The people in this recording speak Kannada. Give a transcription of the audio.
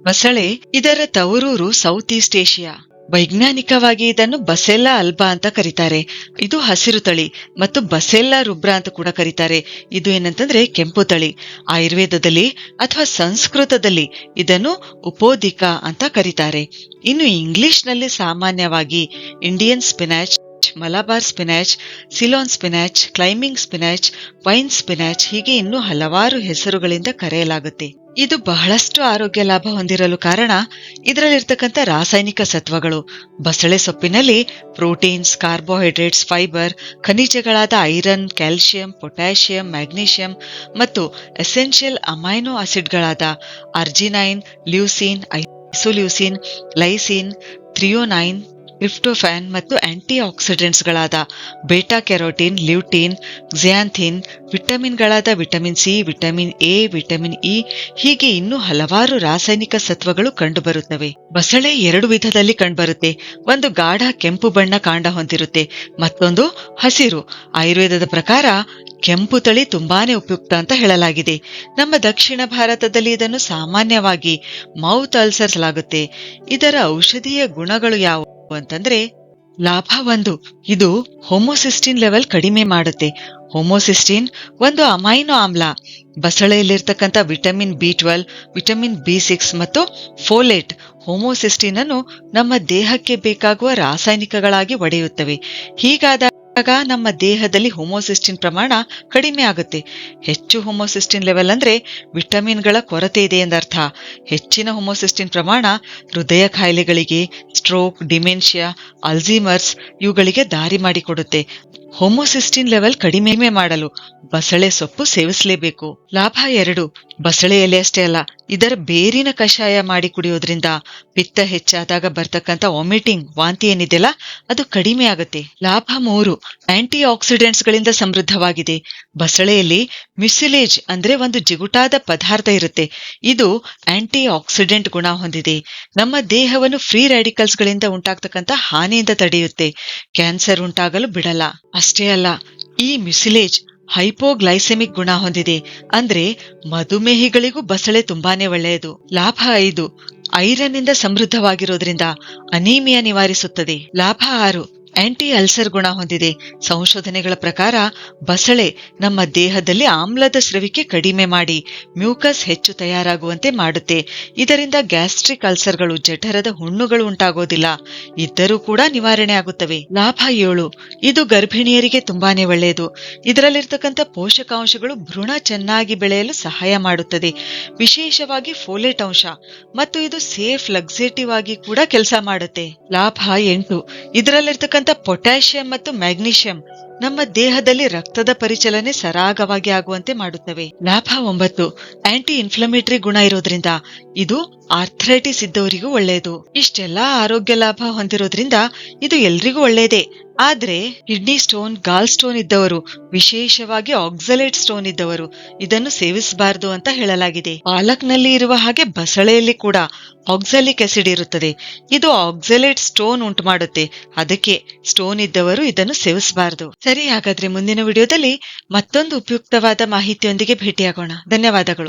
ಬಸಳೆ ಇದರ ತವರೂರು ಸೌತ್ ಈಸ್ಟ್ ಏಷಿಯಾ. ವೈಜ್ಞಾನಿಕವಾಗಿ ಇದನ್ನು ಬಸೆಲ್ಲಾ ಅಲ್ಬಾ ಅಂತ ಕರೀತಾರೆ. ಇದು ಹಸಿರು ತಳಿ ಮತ್ತು ಬಸೆಲ್ಲಾ ರುಬ್ರಾ ಅಂತ ಕೂಡ ಕರೀತಾರೆ. ಇದು ಏನಂತಂದ್ರೆ ಕೆಂಪು ತಳಿ. ಆಯುರ್ವೇದದಲ್ಲಿ ಅಥವಾ ಸಂಸ್ಕೃತದಲ್ಲಿ ಇದನ್ನು ಉಪೋದಿಕ ಅಂತ ಕರೀತಾರೆ. ಇನ್ನು ಇಂಗ್ಲಿಷ್ ನಲ್ಲಿ ಸಾಮಾನ್ಯವಾಗಿ Indian spinach, Malabar spinach, Ceylon spinach, climbing spinach, vine spinach ಹೀಗೆ ಇನ್ನೂ ಹಲವಾರು ಹೆಸರುಗಳಿಂದ ಕರೆಯಲಾಗುತ್ತೆ. ಇದು ಬಹಳಷ್ಟು ಆರೋಗ್ಯ ಲಾಭ ಹೊಂದಿರಲು ಕಾರಣ ಇದರಲ್ಲಿರ್ತಕ್ಕಂಥ ರಾಸಾಯನಿಕ ಸತ್ವಗಳು. ಬಸಳೆ ಸೊಪ್ಪಿನಲ್ಲಿ ಪ್ರೋಟೀನ್ಸ್, ಕಾರ್ಬೋಹೈಡ್ರೇಟ್ಸ್, ಫೈಬರ್, ಖನಿಜಗಳಾದ ಐರನ್, ಕ್ಯಾಲ್ಸಿಯಂ, ಪೊಟ್ಯಾಷಿಯಂ, ಮ್ಯಾಗ್ನೀಷಿಯಂ ಮತ್ತು ಎಸೆನ್ಷಿಯಲ್ ಅಮೈನೋ ಆಸಿಡ್ಗಳಾದ arginine, leucine, isoleucine, lysine, threonine, tryptophan ಮತ್ತು ಆಂಟಿ ಆಕ್ಸಿಡೆಂಟ್ಸ್ಗಳಾದ ಬೇಟಾ ಕ್ಯಾರೋಟಿನ್, ಲ್ಯೂಟಿನ್, ಕ್ಸಿಯಾಂಥಿನ್, ವಿಟಮಿನ್ಗಳಾದ vitamin C, vitamin A, vitamin E ಹೀಗೆ ಇನ್ನೂ ಹಲವಾರು ರಾಸಾಯನಿಕ ಸತ್ವಗಳು ಕಂಡುಬರುತ್ತವೆ. ಬಸಳೆ 2 ವಿಧದಲ್ಲಿ ಕಂಡುಬರುತ್ತೆ. ಒಂದು ಗಾಢ ಕೆಂಪು ಬಣ್ಣ ಕಾಂಡ ಹೊಂದಿರುತ್ತೆ, ಮತ್ತೊಂದು ಹಸಿರು. ಆಯುರ್ವೇದದ ಪ್ರಕಾರ ಕೆಂಪು ತಳಿ ತುಂಬಾನೇ ಉಪಯುಕ್ತ ಅಂತ ಹೇಳಲಾಗಿದೆ. ನಮ್ಮ ದಕ್ಷಿಣ ಭಾರತದಲ್ಲಿ ಇದನ್ನು ಸಾಮಾನ್ಯವಾಗಿ ಮೌತ್ ಅಲ್ಸರ್ಸ್ ಲಾಗುತ್ತೆ. ಇದರ ಔಷಧೀಯ ಗುಣಗಳು ಯಾವುವು ಅಂತಂದ್ರೆ, ಲಾಭ 1, ಇದು ಹೋಮೋಸಿಸ್ಟಿನ್ ಲೆವೆಲ್ ಕಡಿಮೆ ಮಾಡುತ್ತೆ. ಹೋಮೋಸಿಸ್ಟಿನ್ ಒಂದು ಅಮೈನೋ ಆಮ್ಲ. ಬಸಳೆಯಲ್ಲಿರ್ತಕ್ಕಂಥ ವಿಟಮಿನ್ ಬಿ12, ವಿಟಮಿನ್ ಬಿ6 ಮತ್ತು ಫೋಲೇಟ್ ಹೋಮೋಸಿಸ್ಟಿನ್ ಅನ್ನು ನಮ್ಮ ದೇಹಕ್ಕೆ ಬೇಕಾಗುವ ರಾಸಾಯನಿಕಗಳಾಗಿ ಒಡೆಯುತ್ತವೆ. ಹೀಗಾದಾಗ ನಮ್ಮ ದೇಹದಲ್ಲಿ ಹೋಮೋಸಿಸ್ಟಿನ್ ಪ್ರಮಾಣ ಕಡಿಮೆ ಆಗುತ್ತೆ. ಹೆಚ್ಚು ಹೋಮೋಸಿಸ್ಟಿನ್ ಲೆವೆಲ್ ಅಂದ್ರೆ ವಿಟಮಿನ್ಗಳ ಕೊರತೆ ಇದೆ ಎಂದರ್ಥ. ಹೆಚ್ಚಿನ ಹೋಮೋಸಿಸ್ಟಿನ್ ಪ್ರಮಾಣ ಹೃದಯ ಕಾಯಿಲೆಗಳಿಗೆ, ಸ್ಟ್ರೋಕ್, ಡಿಮೆನ್ಷಿಯಾ, ಅಲ್ಝೀಮರ್ಸ್ ಇವುಗಳಿಗೆ ದಾರಿ ಮಾಡಿಕೊಡುತ್ತೆ. ಹೋಮೋಸಿಸ್ಟಿನ್ ಲೆವೆಲ್ ಕಡಿಮೆ ಮಾಡಲು ಬಸಳೆ ಸೊಪ್ಪು ಸೇವಿಸಲೇಬೇಕು. ಲಾಭ 2, ಬಸಳೆ ಎಲೆ ಅಷ್ಟೇ ಅಲ್ಲ, ಇದರ ಬೇರಿನ ಕಷಾಯ ಮಾಡಿ ಕುಡಿಯೋದ್ರಿಂದ ಪಿತ್ತ ಹೆಚ್ಚಾದಾಗ ಬರ್ತಕ್ಕಂಥ ವಾಮಿಟಿಂಗ್, ವಾಂತಿ ಏನಿದೆಯಲ್ಲ ಅದು ಕಡಿಮೆ ಆಗುತ್ತೆ. ಲಾಭ 3, ಆಂಟಿ ಆಕ್ಸಿಡೆಂಟ್ಸ್ ಗಳಿಂದ ಸಮೃದ್ಧವಾಗಿದೆ. ಬಸಳೆಯಲ್ಲಿ ಮ್ಯುಸಿಲೇಜ್ ಅಂದ್ರೆ ಒಂದು ಜಿಗುಟಾದ ಪದಾರ್ಥ ಇರುತ್ತೆ. ಇದು ಆಂಟಿ ಆಕ್ಸಿಡೆಂಟ್ ಗುಣ ಹೊಂದಿದೆ. ನಮ್ಮ ದೇಹವನ್ನು ಫ್ರೀ ರ್ಯಾಡಿಕಲ್ಸ್ ಗಳಿಂದ ಉಂಟಾಗ್ತಕ್ಕಂಥ ಹಾನಿಯಿಂದ ತಡೆಯುತ್ತೆ. ಕ್ಯಾನ್ಸರ್ ಉಂಟಾಗಲು ಬಿಡಲ್ಲ. ಅಷ್ಟೇ ಅಲ್ಲ, ಈ ಮ್ಯುಸಿಲೇಜ್ ಹೈಪೋಗ್ಲೈಸೆಮಿಕ್ ಗುಣ ಹೊಂದಿದೆ. ಅಂದ್ರೆ ಮಧುಮೇಹಿಗಳಿಗೂ ಬಸಳೆ ತುಂಬಾನೇ ಒಳ್ಳೆಯದು. ಲಾಭ 5, ಐರನ್ ಇಂದ ಸಮೃದ್ಧವಾಗಿರೋದ್ರಿಂದ ಅನೀಮಿಯಾ ನಿವಾರಿಸುತ್ತದೆ. ಲಾಭ 6, ಆಂಟಿ ಅಲ್ಸರ್ ಗುಣ ಹೊಂದಿದೆ. ಸಂಶೋಧನೆಗಳ ಪ್ರಕಾರ ಬಸಳೆ ನಮ್ಮ ದೇಹದಲ್ಲಿ ಆಮ್ಲದ ಸ್ರವಿಕೆ ಕಡಿಮೆ ಮಾಡಿ ಮ್ಯೂಕಸ್ ಹೆಚ್ಚು ತಯಾರಾಗುವಂತೆ ಮಾಡುತ್ತೆ. ಇದರಿಂದ ಗ್ಯಾಸ್ಟ್ರಿಕ್ ಅಲ್ಸರ್ಗಳು, ಜಠರದ ಹುಣ್ಣುಗಳು ಉಂಟಾಗೋದಿಲ್ಲ. ಇದ್ದರೂ ಕೂಡ ನಿವಾರಣೆ ಆಗುತ್ತವೆ. ಲಾಭ 7, ಇದು ಗರ್ಭಿಣಿಯರಿಗೆ ತುಂಬಾನೇ ಒಳ್ಳೆಯದು. ಇದರಲ್ಲಿರ್ತಕ್ಕಂಥ ಪೋಷಕಾಂಶಗಳು ಭ್ರೂಣ ಚೆನ್ನಾಗಿ ಬೆಳೆಯಲು ಸಹಾಯ ಮಾಡುತ್ತದೆ, ವಿಶೇಷವಾಗಿ ಫೋಲೇಟ್ ಅಂಶ, ಮತ್ತು ಇದು ಸೇಫ್ ಲಕ್ಸೇಟಿವ್ ಆಗಿ ಕೂಡ ಕೆಲಸ ಮಾಡುತ್ತೆ. ಲಾಭ 8, ಇದರಲ್ಲಿರ್ತಕ್ಕಂಥ ಪೊಟ್ಯಾಷಿಯಂ ಮತ್ತು ಮ್ಯಾಗ್ನೀಷಿಯಂ ನಮ್ಮ ದೇಹದಲ್ಲಿ ರಕ್ತದ ಪರಿಚಲನೆ ಸರಾಗವಾಗಿ ಆಗುವಂತೆ ಮಾಡುತ್ತವೆ. ಲಾಭ 9, ಆಂಟಿ ಇನ್ಫ್ಲಮೇಟರಿ ಗುಣ ಇರೋದ್ರಿಂದ ಇದು ಆರ್ಥ್ರೈಟಿಸ್ ಇದ್ದವರಿಗೂ ಒಳ್ಳೆಯದು. ಇಷ್ಟೆಲ್ಲಾ ಆರೋಗ್ಯ ಲಾಭ ಹೊಂದಿರೋದ್ರಿಂದ ಇದು ಎಲ್ರಿಗೂ ಒಳ್ಳೆಯದೇ. ಆದ್ರೆ ಕಿಡ್ನಿ ಸ್ಟೋನ್, ಗಾಲ್ ಸ್ಟೋನ್ ಇದ್ದವರು, ವಿಶೇಷವಾಗಿ ಆಕ್ಸಲೇಟ್ ಸ್ಟೋನ್ ಇದ್ದವರು ಇದನ್ನು ಸೇವಿಸಬಾರದು ಅಂತ ಹೇಳಲಾಗಿದೆ. ಪಾಲಕ್ನಲ್ಲಿ ಇರುವ ಹಾಗೆ ಬಸಳೆಯಲ್ಲಿ ಕೂಡ ಆಕ್ಸಾಲಿಕ್ ಆಸಿಡ್ ಇರುತ್ತದೆ. ಇದು ಆಕ್ಸಲೇಟ್ ಸ್ಟೋನ್ ಉಂಟು ಮಾಡುತ್ತೆ. ಅದಕ್ಕೆ ಸ್ಟೋನ್ ಇದ್ದವರು ಇದನ್ನು ಸೇವಿಸಬಾರದು. ಸರಿ, ಹಾಗಾದ್ರೆ ಮುಂದಿನ ವಿಡಿಯೋದಲ್ಲಿ ಮತ್ತೊಂದು ಉಪಯುಕ್ತವಾದ ಮಾಹಿತಿಯೊಂದಿಗೆ ಭೇಟಿಯಾಗೋಣ. ಧನ್ಯವಾದಗಳು.